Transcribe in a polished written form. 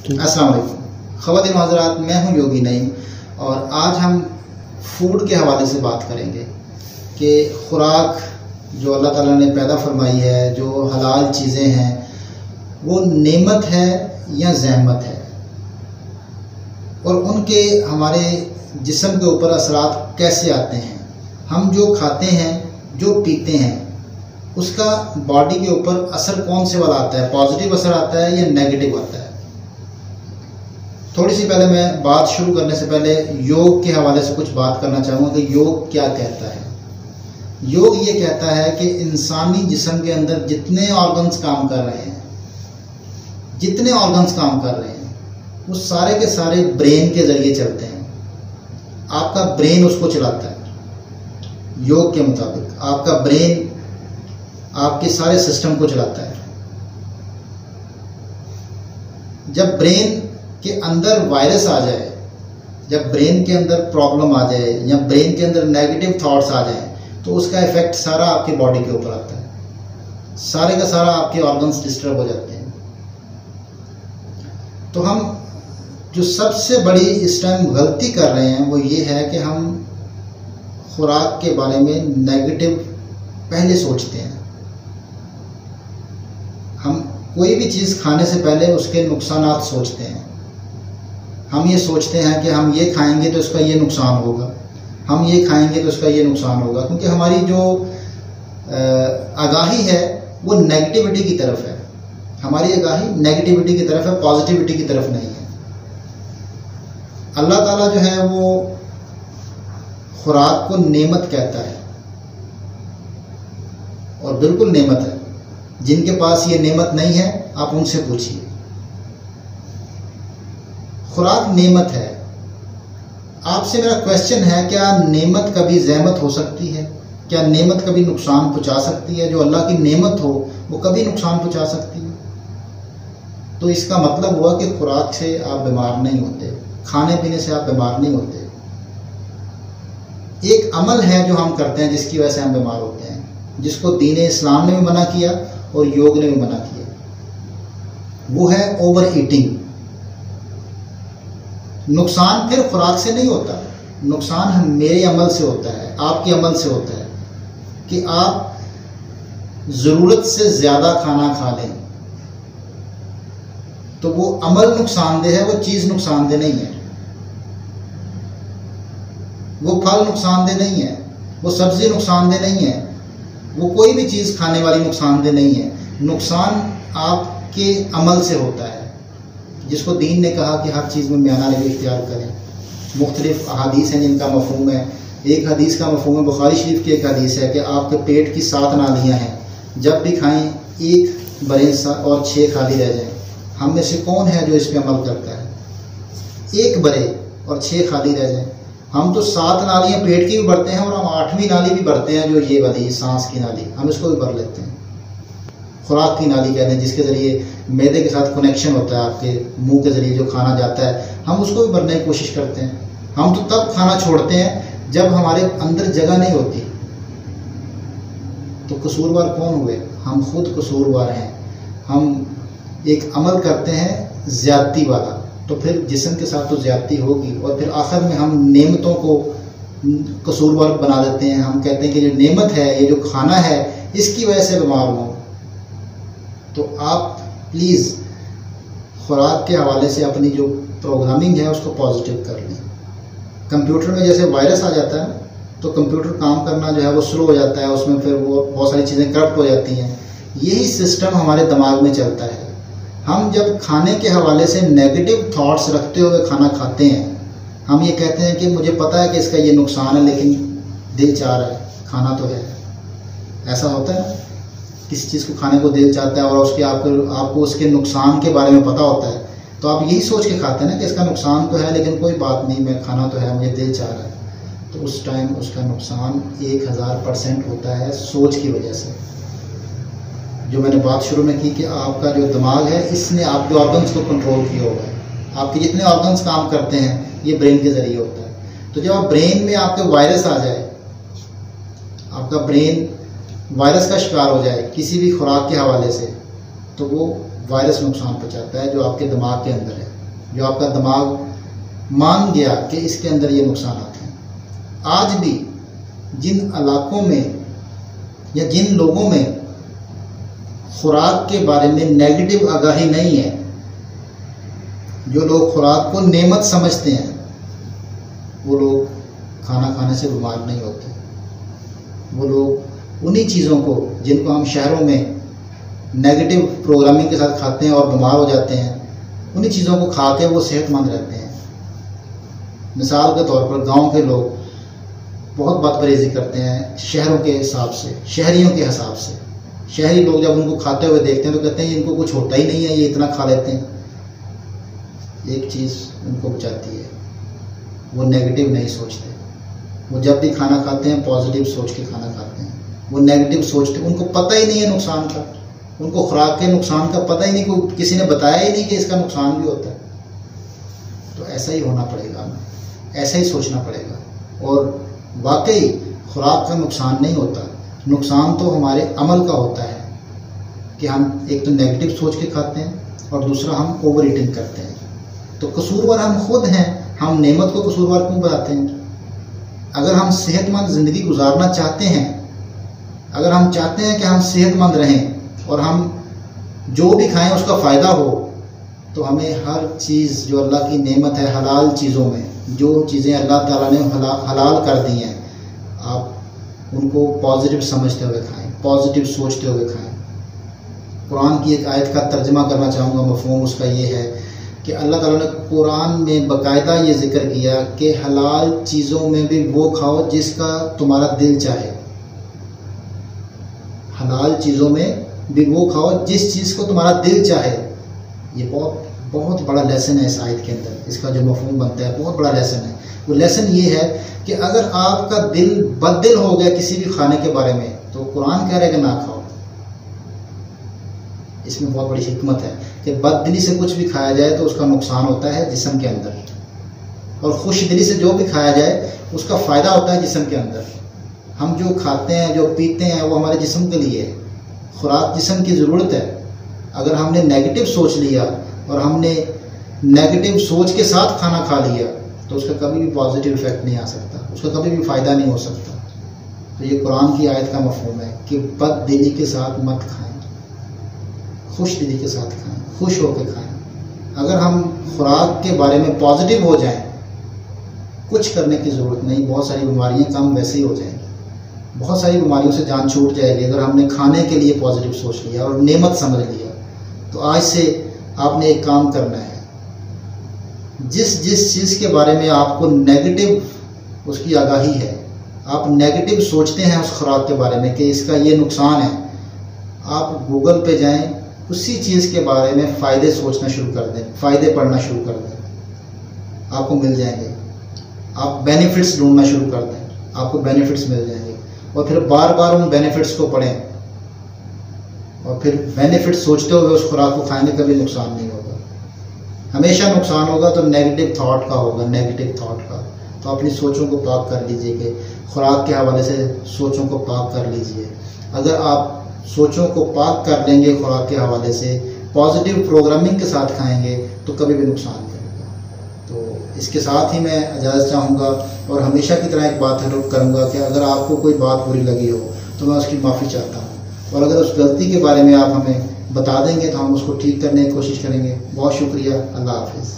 अस्सलाम वालेकुम ख़वातीन व हज़रात, मैं हूं योगी नईम और आज हम फूड के हवाले से बात करेंगे कि खुराक जो अल्लाह ताला ने पैदा फरमाई है, जो हलाल चीज़ें हैं, वो नेमत है या ज़हमत है और उनके हमारे जिस्म के ऊपर असरात कैसे आते हैं। हम जो खाते हैं, जो पीते हैं, उसका बॉडी के ऊपर असर कौन से वाला आता है, पॉजिटिव असर आता है या नेगेटिव आता है। थोड़ी सी पहले मैं बात शुरू करने से पहले योग के हवाले से कुछ बात करना चाहूँगा कि योग क्या कहता है। योग ये कहता है कि इंसानी जिस्म के अंदर जितने ऑर्गन्स काम कर रहे हैं, वो सारे के सारे ब्रेन के जरिए चलते हैं। आपका ब्रेन उसको चलाता है। योग के मुताबिक आपका ब्रेन आपके सारे सिस्टम को चलाता है। जब ब्रेन के अंदर वायरस आ जाए, जब ब्रेन के अंदर प्रॉब्लम आ जाए या ब्रेन के अंदर नेगेटिव थॉट्स आ जाए, तो उसका इफेक्ट सारा आपकी बॉडी के ऊपर आता है। सारे का सारा आपके ऑर्गन्स डिस्टर्ब हो जाते हैं। तो हम जो सबसे बड़ी इस टाइम गलती कर रहे हैं वो ये है कि हम खुराक के बारे में नेगेटिव पहले सोचते हैं। हम कोई भी चीज़ खाने से पहले उसके नुकसानात सोचते हैं। हम ये सोचते हैं कि हम ये खाएंगे तो इसका ये नुकसान होगा, हम ये खाएंगे तो इसका ये नुकसान होगा, क्योंकि हमारी जो आगाही है वो नेगेटिविटी की तरफ है। हमारी आगाही नेगेटिविटी की तरफ है, पॉजिटिविटी की तरफ नहीं है। अल्लाह ताला जो है वो खुराक को नेमत कहता है और बिल्कुल नेमत है। जिनके पास ये नेमत नहीं है आप उनसे पूछिए। खुराक नेमत है। आपसे मेरा क्वेश्चन है, क्या नेमत कभी ज़हमत हो सकती है? क्या नेमत कभी नुकसान पहुंचा सकती है? जो अल्लाह की नेमत हो वो कभी नुकसान पहुंचा सकती है? तो इसका मतलब हुआ कि खुराक से आप बीमार नहीं होते, खाने पीने से आप बीमार नहीं होते। एक अमल है जो हम करते हैं जिसकी वजह से हम बीमार होते हैं, जिसको दीन इस्लाम ने भी मना किया और योग ने भी मना किया। वो है ओवर ईटिंग। नुकसान फिर खुराक से नहीं होता, नुकसान मेरे अमल से होता है, आपके अमल से होता है कि आप ज़रूरत से ज़्यादा खाना खा लें तो वो अमल नुकसानदेह है, वो चीज़ नुकसानदेह नहीं है। वो फल नुकसानदेह नहीं है, वो सब्ज़ी नुकसानदेह नहीं है, वो कोई भी चीज़ खाने वाली नुकसानदेह नहीं है। नुकसान आपके अमल से होता है, जिसको दीन ने कहा कि हर चीज़ में म्याना रवैया इख्तियार करें। मुख्तलिफ अहादीस हैं जिनका मफ़हूम है। एक हदीस का मफ़हूम है, बुखारी शरीफ की एक हदीस है कि आपके पेट की 7 नालियाँ हैं, जब भी खाएं एक बरे और 6 खाली रह जाएं। हम में से कौन है जो इस पर अमल करता है? एक बरे और 6 खाली रह जाएं। हम तो 7 नालियाँ पेट की भी भरते हैं और हम 8वीं नाली भी भरते हैं, जो ये वाली सांस की नाली, हम इसको भी भर लेते हैं। खुराक की नाली कहते हैं, जिसके ज़रिए मैदे के साथ कनेक्शन होता है, आपके मुंह के ज़रिए जो खाना जाता है, हम उसको भी भरने की कोशिश करते हैं। हम तो तब खाना छोड़ते हैं जब हमारे अंदर जगह नहीं होती। तो कसूरवार कौन हुए? हम खुद कसूरवार हैं। हम एक अमल करते हैं ज़्यादती वाला, तो फिर जिस्म के साथ तो ज़्यादती होगी और फिर आखिर में हम नेमतों को कसूरवार बना देते हैं। हम कहते हैं कि जो नेमत है, ये जो खाना है, इसकी वजह से बीमार हूँ। तो आप प्लीज़ खुराक के हवाले से अपनी जो प्रोग्रामिंग है उसको पॉजिटिव कर लें। कंप्यूटर में जैसे वायरस आ जाता है तो कंप्यूटर काम करना जो है वो स्लो हो जाता है, उसमें फिर वो बहुत सारी चीज़ें करप्ट हो जाती हैं। यही सिस्टम हमारे दिमाग में चलता है। हम जब खाने के हवाले से नेगेटिव थॉट्स रखते हुए खाना खाते हैं, हम ये कहते हैं कि मुझे पता है कि इसका ये नुकसान है, लेकिन दिल चाह रहा है, खाना तो है। ऐसा होता है ना, किसी चीज़ को खाने को दिल चाहता है और उसके आपको उसके नुकसान के बारे में पता होता है, तो आप यही सोच के खाते हैं ना कि इसका नुकसान तो है, लेकिन कोई बात नहीं, मैं खाना तो है, मुझे दिल चाह रहा है। तो उस टाइम उसका नुकसान 1000% होता है सोच की वजह से। जो मैंने बात शुरू में की कि आपका जो दिमाग है, इसने आपके ऑर्गन्स को कंट्रोल किया हुआ है। आपके जितने ऑर्गन्स काम करते हैं ये ब्रेन के ज़रिए होता है। तो जब आप ब्रेन में आपके वायरस आ जाए, आपका ब्रेन वायरस का शिकार हो जाए किसी भी खुराक के हवाले से, तो वो वायरस नुकसान पहुंचाता है जो आपके दिमाग के अंदर है। जो आपका दिमाग मान गया कि इसके अंदर ये नुकसानात हैं। आज भी जिन इलाकों में या जिन लोगों में खुराक के बारे में नेगेटिव आगाही नहीं है, जो लोग खुराक को नेमत समझते हैं, वो लोग खाना खाने से बीमार नहीं होते। वो लोग उन्हीं चीज़ों को जिनको हम शहरों में नेगेटिव प्रोग्रामिंग के साथ खाते हैं और बीमार हो जाते हैं, उन्हीं चीज़ों को खा के वो सेहतमंद रहते हैं। मिसाल के तौर पर गांव के लोग बहुत बदपरहेज़ी करते हैं शहरों के हिसाब से, शहरियों के हिसाब से। शहरी लोग जब उनको खाते हुए देखते हैं तो कहते हैं इनको कुछ होता ही नहीं है, ये इतना खा लेते हैं। एक चीज़ उनको बचाती है, वो नेगेटिव नहीं सोचते। वो जब भी खाना खाते हैं पॉजिटिव सोच के खाना खाते हैं। वो नेगेटिव सोचते, उनको पता ही नहीं है नुकसान का, उनको खुराक के नुकसान का पता ही नहीं, कोई किसी ने बताया ही नहीं कि इसका नुकसान भी होता है। तो ऐसा ही होना पड़ेगा हमें, ऐसा ही सोचना पड़ेगा। और वाकई खुराक का नुकसान नहीं होता, नुकसान तो हमारे अमल का होता है कि हम एक तो नेगेटिव सोच के खाते हैं और दूसरा हम ओवर ईटिंग करते हैं। तो कसूरवार हम खुद हैं, हम नेमत को कसूरवार क्यों बनाते हैं? अगर हम सेहतमंद ज़िंदगी गुजारना चाहते हैं, अगर हम चाहते हैं कि हम सेहतमंद रहें और हम जो भी खाएं उसका फ़ायदा हो, तो हमें हर चीज़ जो अल्लाह की नेमत है, हलाल चीज़ों में जो चीज़ें अल्लाह ताला ने हलाल कर दी हैं, आप उनको पॉजिटिव समझते हुए खाएं, पॉजिटिव सोचते हुए खाएं। कुरान की एक आयत का तर्जमा करना चाहूँगा, मफ़हूम उसका ये है कि अल्लाह ताला ने कुरान में बाकायदा ये जिक्र किया कि हलाल चीज़ों में भी वो खाओ जिसका तुम्हारा दिल चाहे। हलाल चीज़ों में भी वो खाओ जिस चीज़ को तुम्हारा दिल चाहे। ये बहुत बहुत बड़ा लेसन है इस आयत के अंदर, इसका जो मफ़हूम बनता है बहुत बड़ा लेसन है। वो लेसन ये है कि अगर आपका दिल बददिल हो गया किसी भी खाने के बारे में, तो कुरान कह रहा है कि ना खाओ। इसमें बहुत बड़ी हिकमत है कि बददिली से कुछ भी खाया जाए तो उसका नुकसान होता है जिस्म के अंदर, और खुश दिली से जो भी खाया जाए उसका फ़ायदा होता है जिस्म के अंदर। हम जो खाते हैं, जो पीते हैं, वो हमारे जिस्म के लिए है। खुराक जिस्म की ज़रूरत है। अगर हमने नेगेटिव सोच लिया और हमने नेगेटिव सोच के साथ खाना खा लिया तो उसका कभी भी पॉजिटिव इफेक्ट नहीं आ सकता, उसका कभी भी फ़ायदा नहीं हो सकता। तो ये कुरान की आयत का मफ़हूम है कि बददिली के साथ मत खाएं, खुश दिली के साथ खाएं, खुश होकर खाएं। अगर हम खुराक के बारे में पॉजिटिव हो जाएं, कुछ करने की ज़रूरत नहीं, बहुत सारी बीमारियां कम वैसे ही हो जाएंगी, बहुत सारी बीमारियों से जान छूट जाएगी अगर हमने खाने के लिए पॉजिटिव सोच लिया और नेमत समझ लिया। तो आज से आपने एक काम करना है, जिस जिस चीज़ के बारे में आपको नेगेटिव उसकी आगाही है, आप नेगेटिव सोचते हैं उस खुराक के बारे में कि इसका ये नुकसान है, आप गूगल पे जाएं, उसी चीज़ के बारे में फ़ायदे सोचना शुरू कर दें, फ़ायदे पढ़ना शुरू कर दें, आपको मिल जाएंगे। आप बेनिफिट्स ढूंढना शुरू कर दें, आपको बेनिफिट्स मिल जाएंगे। और फिर बार बार उन बेनिफिट्स को पढ़ें और फिर बेनिफिट्स सोचते हुए उस खुराक को खाएंगे, कभी नुकसान नहीं होगा। हमेशा नुकसान होगा तो नेगेटिव थॉट का होगा, नेगेटिव थॉट का। तो अपनी सोचों को पाक कर लीजिए कि खुराक के हवाले से सोचों को पाक कर लीजिए। अगर आप सोचों को पाक कर लेंगे खुराक के हवाले से, पॉजिटिव प्रोग्रामिंग के साथ खाएंगे, तो कभी भी नुकसान करेगा। तो इसके साथ ही मैं इजाज़त चाहूँगा और हमेशा की तरह एक बात करूँगा कि अगर आपको कोई बात बुरी लगी हो तो मैं उसकी माफ़ी चाहता हूँ, और अगर उस गलती के बारे में आप हमें बता देंगे तो हम उसको ठीक करने की कोशिश करेंगे। बहुत शुक्रिया। अल्लाह हाफ़िज़।